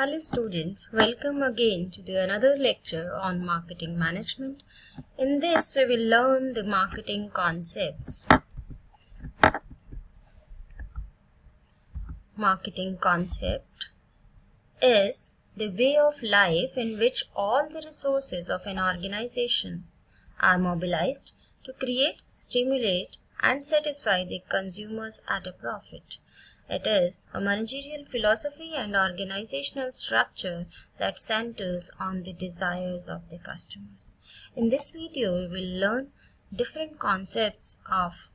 Hello students, welcome again to another lecture on marketing management. In this we will learn the marketing concepts. Marketing concept is the way of life in which all the resources of an organization are mobilized to create, stimulate and satisfy the consumers at a profit. It is a managerial philosophy and organizational structure that centers on the desires of the customers. In this video, we will learn different concepts of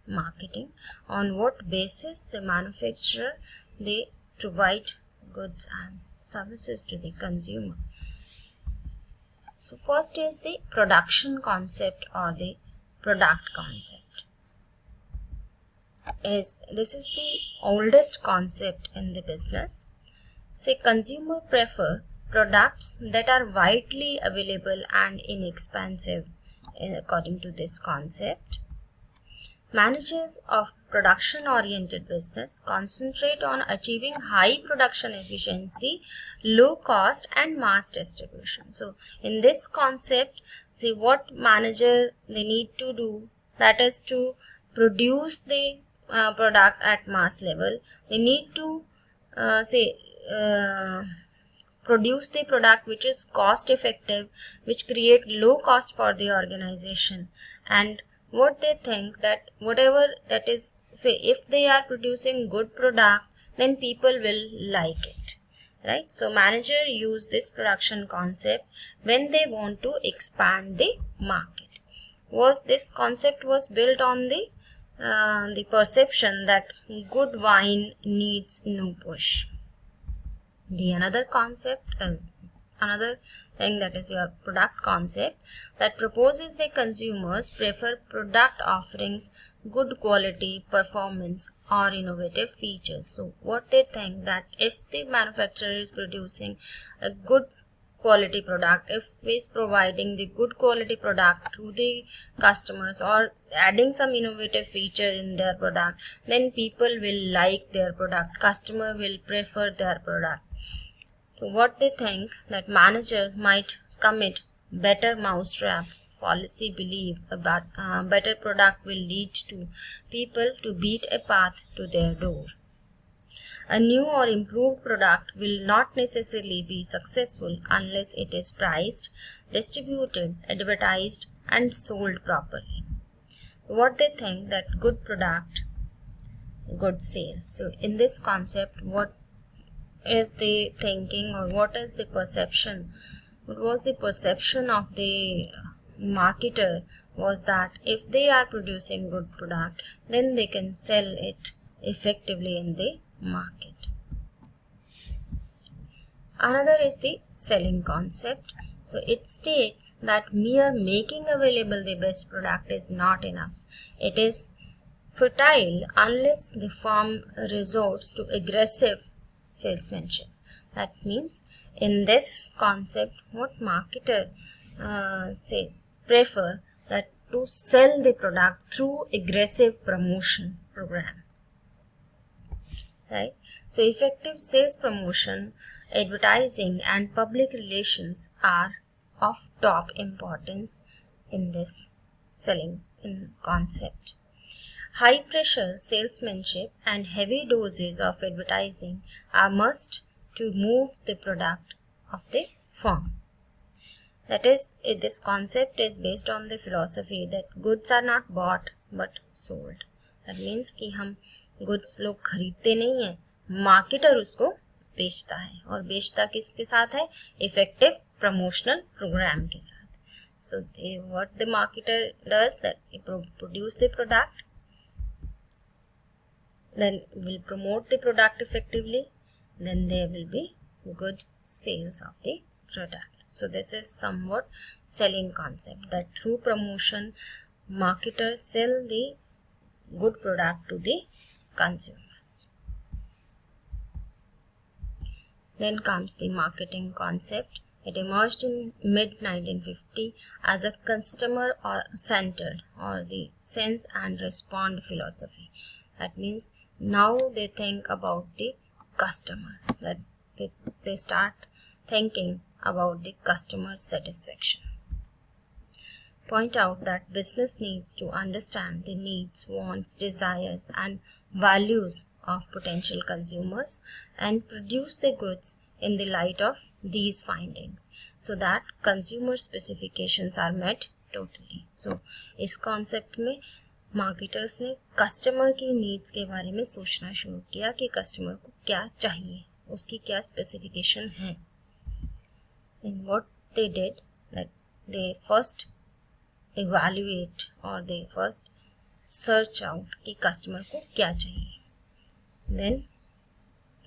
marketing, on what basis the manufacturer they provide goods and services to the consumer. So first is the production concept or the product concept. This is the oldest concept in the business. Say consumer prefer products that are widely available and inexpensive according to this concept. Managers of production-oriented business concentrate on achieving high production efficiency, low cost and mass distribution. So in this concept, see what manager they need to do, that is to produce the product at mass level. They need to produce the product which is cost effective, which create low cost for the organization, and what they think that whatever that is, say if they are producing good product, then people will like it, right? So manager use this production concept when they want to expand the market. This concept was built on the perception that good wine needs no push. The another thing, that is your product concept, that proposes the consumers prefer product offerings good quality, performance or innovative features. So what they think that if the manufacturer is producing a good quality product, if is providing the good quality product to the customers or adding some innovative feature in their product, then people will like their product, customer will prefer their product. So what they think that manager might commit better mousetrap policy, believe about better product will lead to people to beat a path to their door. A new or improved product will not necessarily be successful unless it is priced, distributed, advertised and sold properly. What they think that good product, good sale. So in this concept, what is the thinking or what is the perception? What was the perception of the marketer was that if they are producing good product, then they can sell it effectively in the market. Another is the selling concept. So it states that mere making available the best product is not enough. It is futile unless the firm resorts to aggressive salesmanship. That means in this concept, what marketer prefer that to sell the product through aggressive promotion program, right? So effective sales promotion, advertising and public relations are of top importance in this selling concept. High pressure salesmanship and heavy doses of advertising are must to move the product of the firm. That is, this concept is based on the philosophy that goods are not bought but sold. That means कि हम goods लोग खरीदते नहीं हैं, marketer उसको बेचता है, और बेचता किसके साथ है? Effective promotional program के साथ. So what the marketer does, that he produce the product, then will promote the product effectively, then there will be good sales of the product. So this is somewhat selling concept, that through promotion marketers sell the good product to the consumer. Then comes the marketing concept. It emerged in mid-1950 as a customer-centered or the sense and respond philosophy. That means now they think about the customer, that they start thinking about the customer satisfaction. Point out that business needs to understand the needs, wants, desires, and values of potential consumers and produce the goods in the light of these findings so that consumer specifications are met totally. So, इस concept में marketers ने customer की needs के बारे में सोचना शुरू किया कि कस्टमर को क्या चाहिए, उसकी क्या स्पेसिफिकेशन है. And what they did, that they first evaluate or they first search out कि कस्टमर को क्या चाहिए. Then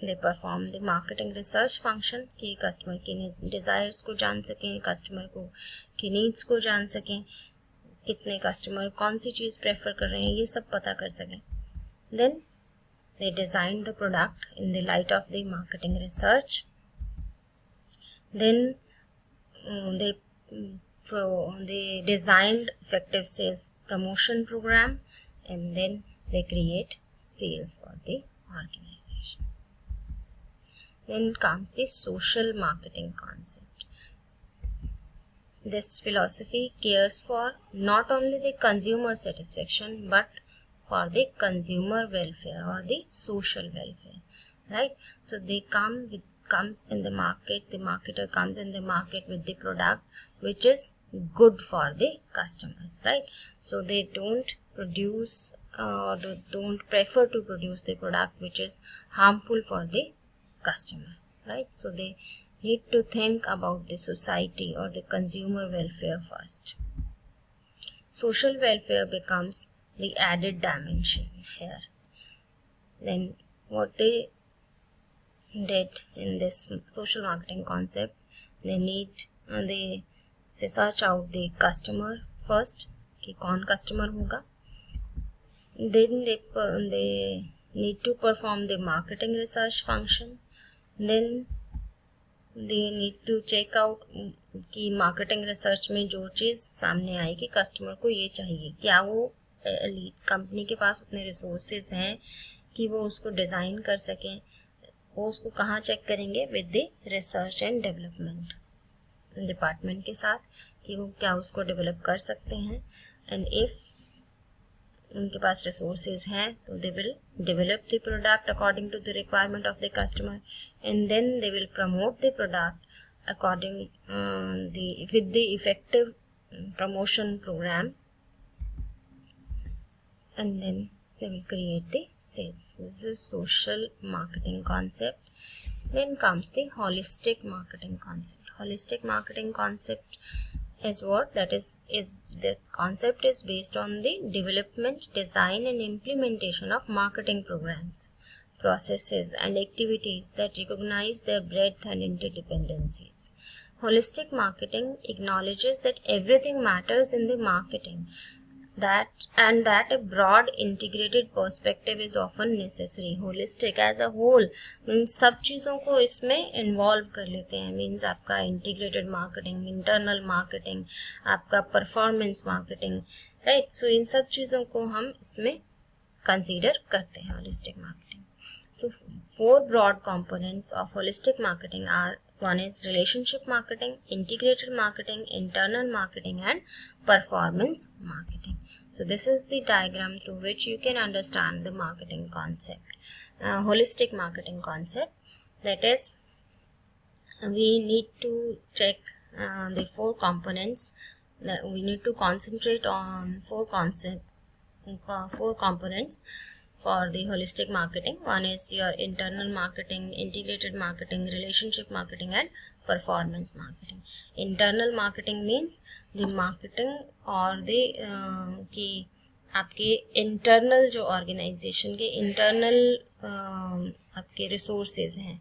they perform the marketing research function कि कस्टमर की डिजायर्स को जान सकें, कस्टमर को की नीड्स को जान सकें, कितने कस्टमर कौन सी चीज़ प्रेफर कर रहे हैं ये सब पता कर सकें. Then they designed the product in the light of the marketing research. Then they designed effective sales promotion program, and then they create sales for the organization. Then comes the social marketing concept. This philosophy cares for not only the consumer satisfaction but for the consumer welfare or the social welfare, right? So they comes in the market, the marketer comes in the market with the product which is good for the customers, right? So they don't produce or don't prefer to produce the product which is harmful for the customer, right? So they need to think about the society or the consumer welfare first. Social welfare becomes the added dimension here. Then what they did in this social marketing concept, they search out the customer first कि कौन customer होगा. Then they need to perform the marketing research function. Then they need to check out कि marketing research में जो चीज़ सामने आई कि customer को ये चाहिए, क्या वो कंपनी के पास उतने resources हैं कि वो उसको डिज़ाइन कर सकें. वो उसको कहाँ चेक करेंगे, with the research and development department के साथ कि वो क्या उसको डेवलप कर सकते हैं. एंड इफ उनके पास रिसोर्सेज हैं तो they will develop the product according to the requirement of the customer, and then they will promote the product according with the effective promotion program, and then they will create the sales. This is social marketing concept. Then comes the holistic marketing concept. Holistic marketing concept is what? That is the concept is based on the development, design and implementation of marketing programs, processes and activities that recognize their breadth and interdependencies. Holistic marketing acknowledges that everything matters in the marketing, that a broad integrated perspective is often necessary. Holistic as a whole means सब चीज़ों को इसमें involve कर लेते हैं. Means आपका integrated marketing, internal marketing, आपका performance marketing, right. सो इन सब चीज़ों को हम इसमें कंसीडर करते हैं holistic marketing. So 4 broad components of holistic marketing are: one is relationship marketing, integrated marketing, internal marketing and performance marketing. So this is the diagram through which you can understand the marketing concept, holistic marketing concept. That is, we need to check the 4 components. We need to concentrate on 4 components for the holistic marketing. One is your internal marketing, integrated marketing, relationship marketing and performance marketing. Internal marketing means the marketing और the कि आपके internal जो organization के internal आपके resources हैं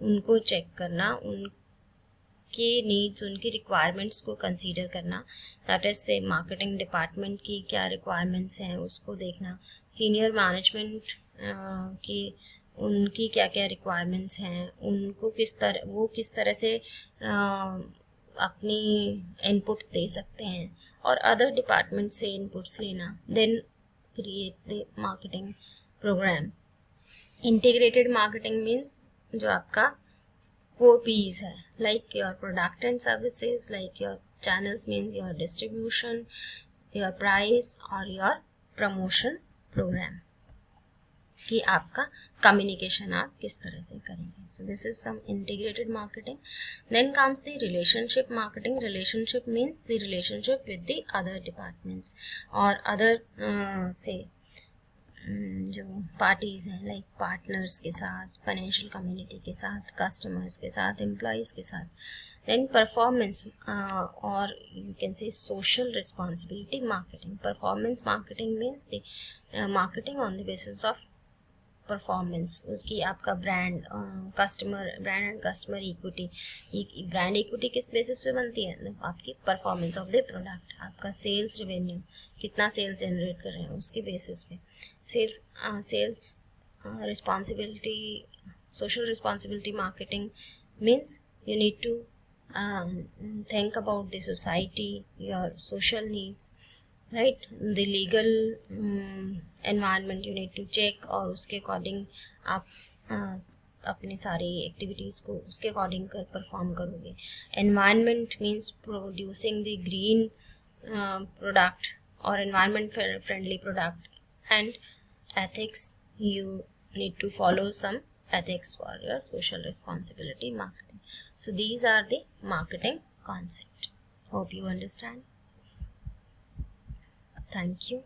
उनको check करना, उनके needs, उनकी requirements को consider करना. दैट इज से मार्केटिंग डिपार्टमेंट की क्या रिक्वायरमेंट्स हैं उसको देखना, सीनियर मैनेजमेंट की उनकी क्या क्या रिक्वायरमेंट्स हैं, उनको किस तरह से अपनी इनपुट दे सकते हैं, और अदर डिपार्टमेंट से इनपुट्स लेना. Then create the marketing program. Integrated marketing means जो आपका 4 P's है, like your product and services, like your channels means your distribution, your price और your promotion program, कि आपका कम्युनिकेशन आप किस तरह से करेंगे. So this is some integrated marketing. Then comes the relationship marketing. Relationship means the relationship with the other departments और other से जो पार्टीज हैं, लाइक पार्टनर्स के साथ, फाइनेंशियल कम्युनिटी के साथ, कस्टमर्स के साथ, एम्प्लॉयज के साथ. देन परफॉर्मेंस और you can say social responsibility marketing. Performance marketing means the marketing on the basis of performance, उसकी आपका brand and customer equity. Brand equity किस बेसिस पे बनती है? आपकी परफॉर्मेंस ऑफ द प्रोडक्ट. आपका सेल्स रेवेन्यू, कितना सेल्स जनरेट कर रहे हैं उसके बेसिस पे. Sales responsibility, social responsibility marketing means you need to think about the society, your social needs, right? The legal environment you need to check और उसके according आप अपनी सारी एक्टिविटीज़ को उसके अकॉर्डिंग कर परफॉर्म करोगे. Environment means producing the green product और environment friendly product. And ethics, you need to follow some ethics for your social responsibility marketing. So these are the marketing concept. Hope you understand. Thank you.